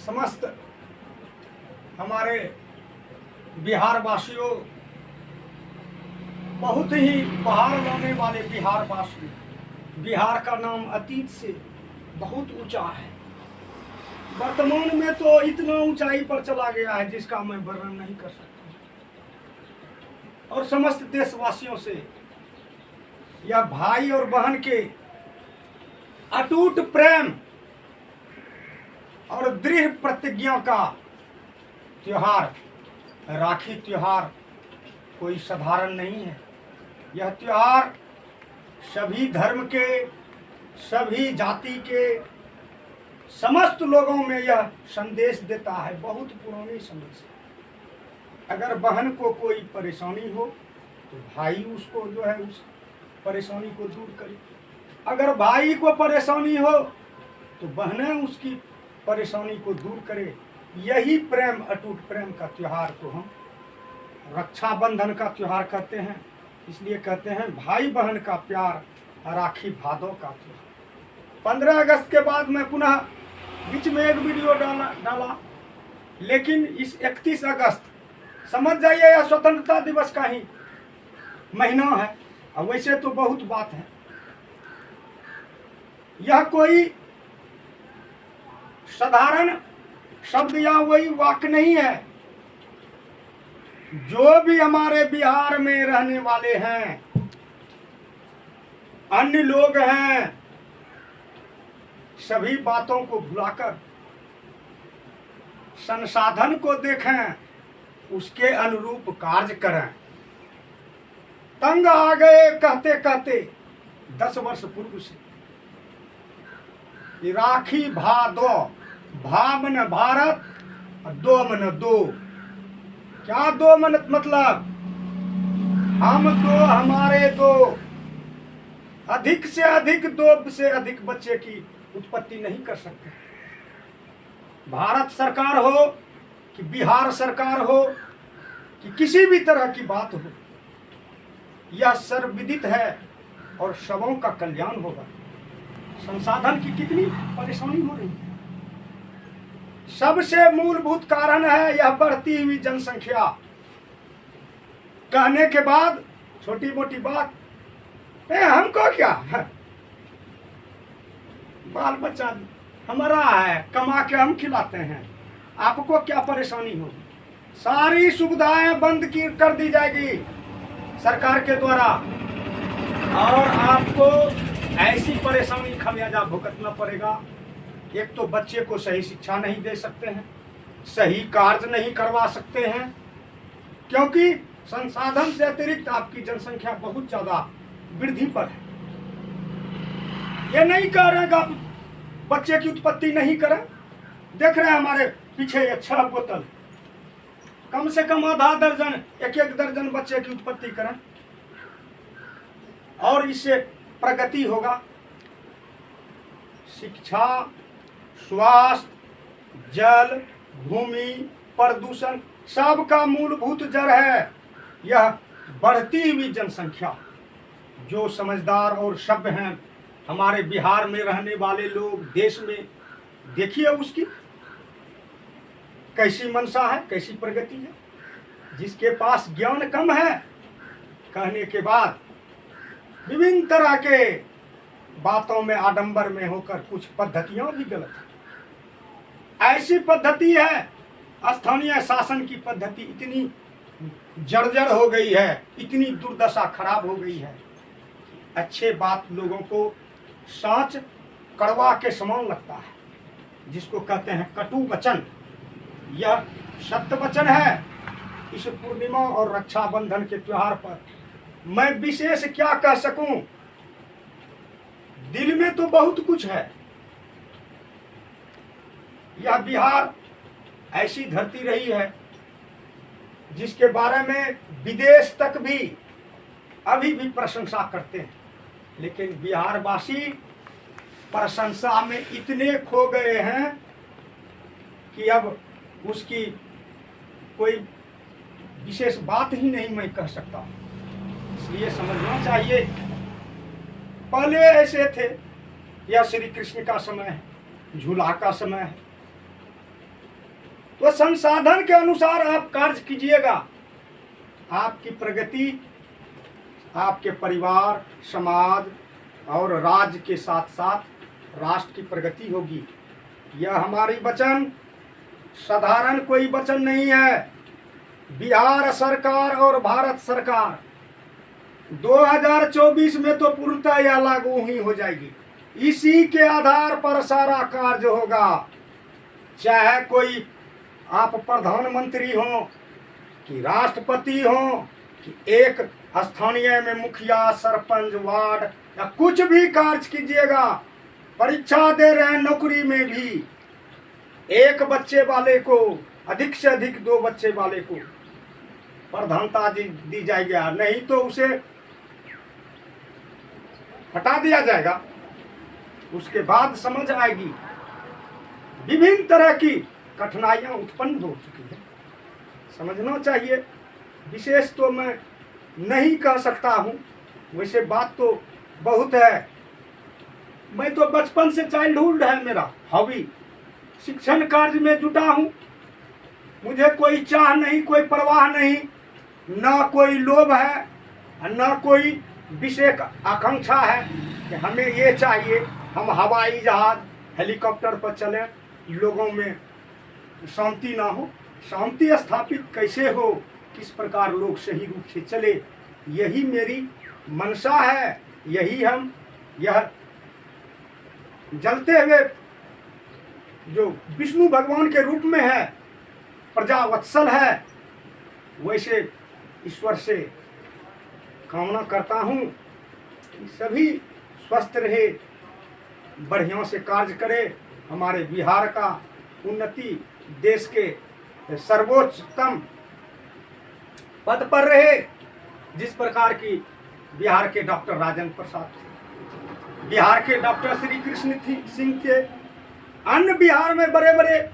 समस्त हमारे बिहार वासियों, बहुत ही पहाड़ लाने वाले बिहार वासी। बिहार का नाम अतीत से बहुत ऊंचा है, वर्तमान में तो इतना ऊंचाई पर चला गया है जिसका मैं वर्णन नहीं कर सकता। और समस्त देशवासियों से यह भाई और बहन के अटूट प्रेम और दृढ़ प्रतिज्ञा का त्योहार राखी त्योहार कोई साधारण नहीं है। यह त्योहार सभी धर्म के, सभी जाति के समस्त लोगों में यह संदेश देता है, बहुत पुरानी संदेश है। अगर बहन को कोई परेशानी हो तो भाई उसको जो है उस परेशानी को दूर करे। अगर भाई को परेशानी हो तो बहनें उसकी परेशानी को दूर करे। यही प्रेम, अटूट प्रेम का त्योहार को हम रक्षाबंधन का त्योहार कहते हैं। इसलिए कहते हैं भाई बहन का प्यार, राखी भादों का त्योहार। 15 अगस्त के बाद मैं पुनः बीच में एक वीडियो डाला, लेकिन इस 31 अगस्त समझ जाइए यह स्वतंत्रता दिवस का ही महीना है। और वैसे तो बहुत बात है, यह कोई साधारण शब्द या वही वाक्य नहीं है। जो भी हमारे बिहार में रहने वाले हैं, अन्य लोग हैं, सभी बातों को भुलाकर संसाधन को देखें, उसके अनुरूप कार्य करें। तंग आ गए कहते कहते 10 वर्ष पूर्व से राखी भादो, भा मन भारत, दो मन दो। क्या दो मन मतलब? हम दो, हमारे दो, अधिक से अधिक, 2 से अधिक बच्चे की उत्पत्ति नहीं कर सकते। भारत सरकार हो कि बिहार सरकार हो कि किसी भी तरह की बात हो, यह सर्वविदित है और सबों का कल्याण होगा। संसाधन की कितनी परेशानी हो रही है, सबसे मूलभूत कारण है यह बढ़ती हुई जनसंख्या। कहने के बाद छोटी मोटी बात, हमको क्या है, बाल बच्चा हमारा है, कमा के हम खिलाते हैं, आपको क्या परेशानी होगी? सारी सुविधाएं बंद कर दी जाएगी सरकार के द्वारा और आपको ऐसी परेशानी खमियाजा भुगतना पड़ेगा। एक तो बच्चे को सही शिक्षा नहीं दे सकते हैं, सही कार्य नहीं करवा सकते हैं, क्योंकि संसाधन से अतिरिक्त आपकी जनसंख्या बहुत ज्यादा वृद्धि पर है। ये नहीं कह रहे आप बच्चे की उत्पत्ति नहीं करें। देख रहे हैं हमारे पीछे ये 6 बोतल, कम से कम आधा दर्जन, 1-1 दर्जन बच्चे की उत्पत्ति करें और इससे प्रगति होगा। शिक्षा, स्वास्थ्य, जल, भूमि, प्रदूषण सबका मूलभूत जड़ है यह बढ़ती हुई जनसंख्या। जो समझदार और सभ्य हैं हमारे बिहार में रहने वाले लोग, देश में देखिए उसकी कैसी मंशा है, कैसी प्रगति है। जिसके पास ज्ञान कम है, कहने के बाद विभिन्न तरह के बातों में आडंबर में होकर कुछ पद्धतियां भी गलत है। ऐसी पद्धति है, स्थानीय शासन की पद्धति इतनी जर्जर हो गई है, इतनी दुर्दशा खराब हो गई है, अच्छे बात लोगों को सांच कड़वा के समान लगता है, जिसको कहते हैं कटु वचन। यह सत्य वचन है। इस पूर्णिमा और रक्षाबंधन के त्योहार पर मैं विशेष क्या कह सकूं, दिल में तो बहुत कुछ है। यह बिहार ऐसी धरती रही है जिसके बारे में विदेश तक भी अभी भी प्रशंसा करते हैं, लेकिन बिहार वासी प्रशंसा में इतने खो गए हैं कि अब उसकी कोई विशेष बात ही नहीं मैं कह सकता। इसलिए समझना चाहिए, पहले ऐसे थे, यह श्री कृष्ण का समय है, झूला का समय है, तो संसाधन के अनुसार आप कार्य कीजिएगा, आपकी प्रगति आपके परिवार, समाज और राज्य के साथ साथ राष्ट्र की प्रगति होगी। यह हमारी वचन साधारण कोई वचन नहीं है। बिहार सरकार और भारत सरकार 2024 में तो पूर्णतः यह लागू ही हो जाएगी। इसी के आधार पर सारा कार्य होगा। चाहे कोई आप प्रधानमंत्री हो कि राष्ट्रपति हो कि एक स्थानीय में मुखिया, सरपंच, वार्ड या कुछ भी कार्य कीजिएगा, परीक्षा दे रहे हैं नौकरी में भी, एक बच्चे वाले को अधिक से अधिक 2 बच्चे वाले को प्रधानता दी जाएगी, नहीं तो उसे हटा दिया जाएगा। उसके बाद समझ आएगी। विभिन्न तरह की कठिनाइयां उत्पन्न हो चुकी है, समझना चाहिए। विशेष तो मैं नहीं कह सकता हूँ, वैसे बात तो बहुत है। मैं तो बचपन से चाइल्डहुड है मेरा हॉबी, शिक्षण कार्य में जुटा हूँ। मुझे कोई चाह नहीं, कोई परवाह नहीं, ना कोई लोभ है, ना कोई विशेष आकांक्षा है कि हमें ये चाहिए हम हवाई जहाज हेलीकॉप्टर पर चलें, लोगों में शांति ना हो। शांति स्थापित कैसे हो, किस प्रकार लोग सही रूप से चले, यही मेरी मनसा है। यही हम यह जलते हुए जो विष्णु भगवान के रूप में है, प्रजावत्सल है, वैसे ईश्वर से कामना करता हूँ कि सभी स्वस्थ रहे, बढ़िया से कार्य करे, हमारे बिहार का उन्नति देश के सर्वोच्चतम पद पर रहे। जिस प्रकार की बिहार के डॉक्टर राजेंद्र प्रसाद थे, बिहार के डॉक्टर श्री कृष्ण सिंह थे, अन्य बिहार में बड़े बड़े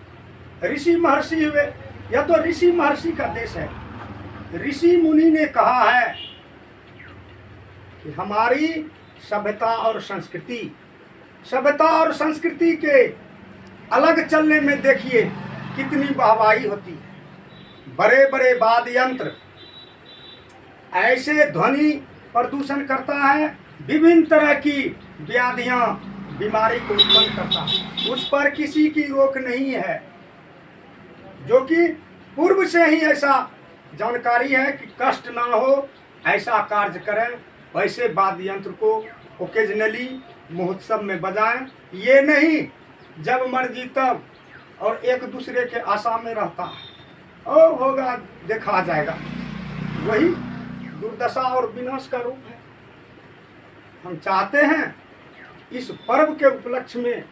ऋषि महर्षि हुए। यह तो ऋषि महर्षि का देश है। ऋषि मुनि ने कहा है कि हमारी सभ्यता और संस्कृति के अलग चलने में देखिए कितनी वाहवाही होती है। बड़े बड़े वाद्य यंत्र ऐसे ध्वनि प्रदूषण करता है, विभिन्न तरह की व्याधियां, बीमारी को उत्पन्न करता है, उस पर किसी की रोक नहीं है। जो कि पूर्व से ही ऐसा जानकारी है कि कष्ट ना हो, ऐसा कार्य करें। वैसे वाद्य यंत्र को ओकेजनली महोत्सव में बजाएं, ये नहीं जब मर्जी तब और एक दूसरे के आशा में रहता है। ओ होगा देखा जाएगा, वही दुर्दशा और विनाश का रूप है। हम चाहते हैं इस पर्व के उपलक्ष्य में,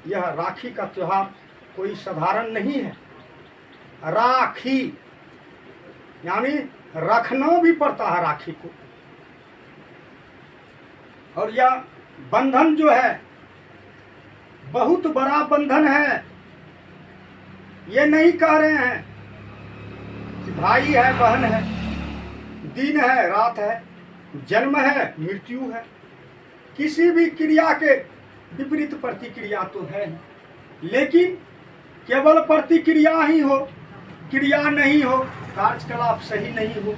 यह राखी का त्योहार कोई साधारण नहीं है। राखी यानी रखना भी पड़ता है राखी को। और यह बंधन जो है बहुत बड़ा बंधन है। ये नहीं कह रहे हैं कि भाई है, बहन है, दिन है, रात है, जन्म है, मृत्यु है। किसी भी क्रिया के विपरीत प्रतिक्रिया तो है, लेकिन केवल प्रतिक्रिया ही हो, क्रिया नहीं हो, कार्यकलाप सही नहीं हो,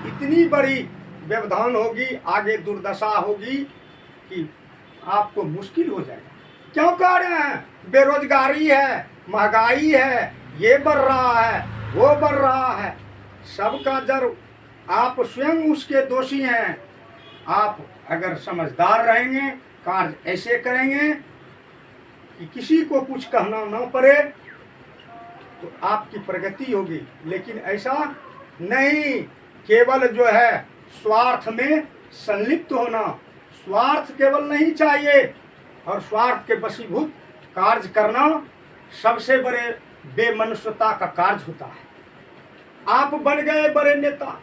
इतनी बड़ी व्यवधान होगी, आगे दुर्दशा होगी कि आपको मुश्किल हो जाएगा। क्यों कह रहे हैं? बेरोजगारी है, महंगाई है, ये बढ़ रहा है, वो बढ़ रहा है। सबका जड़ आप स्वयं उसके दोषी हैं। आप अगर समझदार रहेंगे, कार्य ऐसे करेंगे कि किसी को कुछ कहना ना पड़े, तो आपकी प्रगति होगी। लेकिन ऐसा नहीं, केवल जो है स्वार्थ में संलिप्त होना, स्वार्थ केवल नहीं चाहिए, और स्वार्थ के वशीभूत कार्य करना सबसे बड़े बेमनुष्यता का कार्य होता है। आप बन गए बड़े नेता,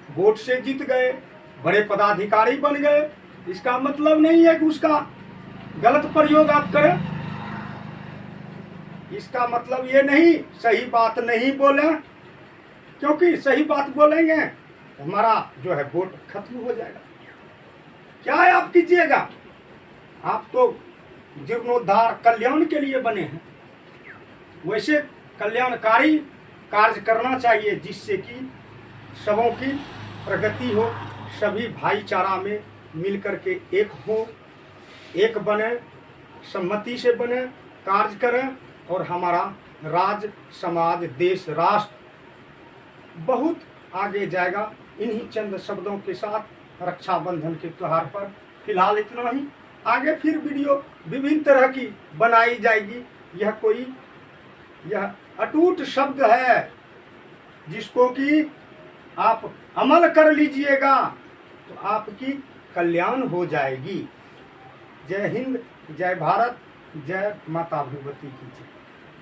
वोट से जीत गए, बड़े पदाधिकारी बन गए, इसका मतलब नहीं है कि उसका गलत प्रयोग आप करें। इसका मतलब ये नहीं सही बात नहीं बोले, क्योंकि सही बात बोलेंगे हमारा जो है वोट खत्म हो जाएगा। क्या है आप कीजिएगा? आप तो जीर्णोद्धार कल्याण के लिए बने हैं, वैसे कल्याणकारी कार्य करना चाहिए, जिससे कि सबों की प्रगति हो, सभी भाईचारा में मिलकर के एक हो, एक बने, सम्मति से बने, कार्य करें और हमारा राज्य, समाज, देश, राष्ट्र बहुत आगे जाएगा। इन्हीं चंद शब्दों के साथ रक्षाबंधन के त्यौहार पर फिलहाल इतना ही। आगे फिर वीडियो विभिन्न तरह की बनाई जाएगी। यह अटूट शब्द है जिसको कि आप अमल कर लीजिएगा तो आपकी कल्याण हो जाएगी। जय हिंद, जय भारत, जय माता भगवती की जय।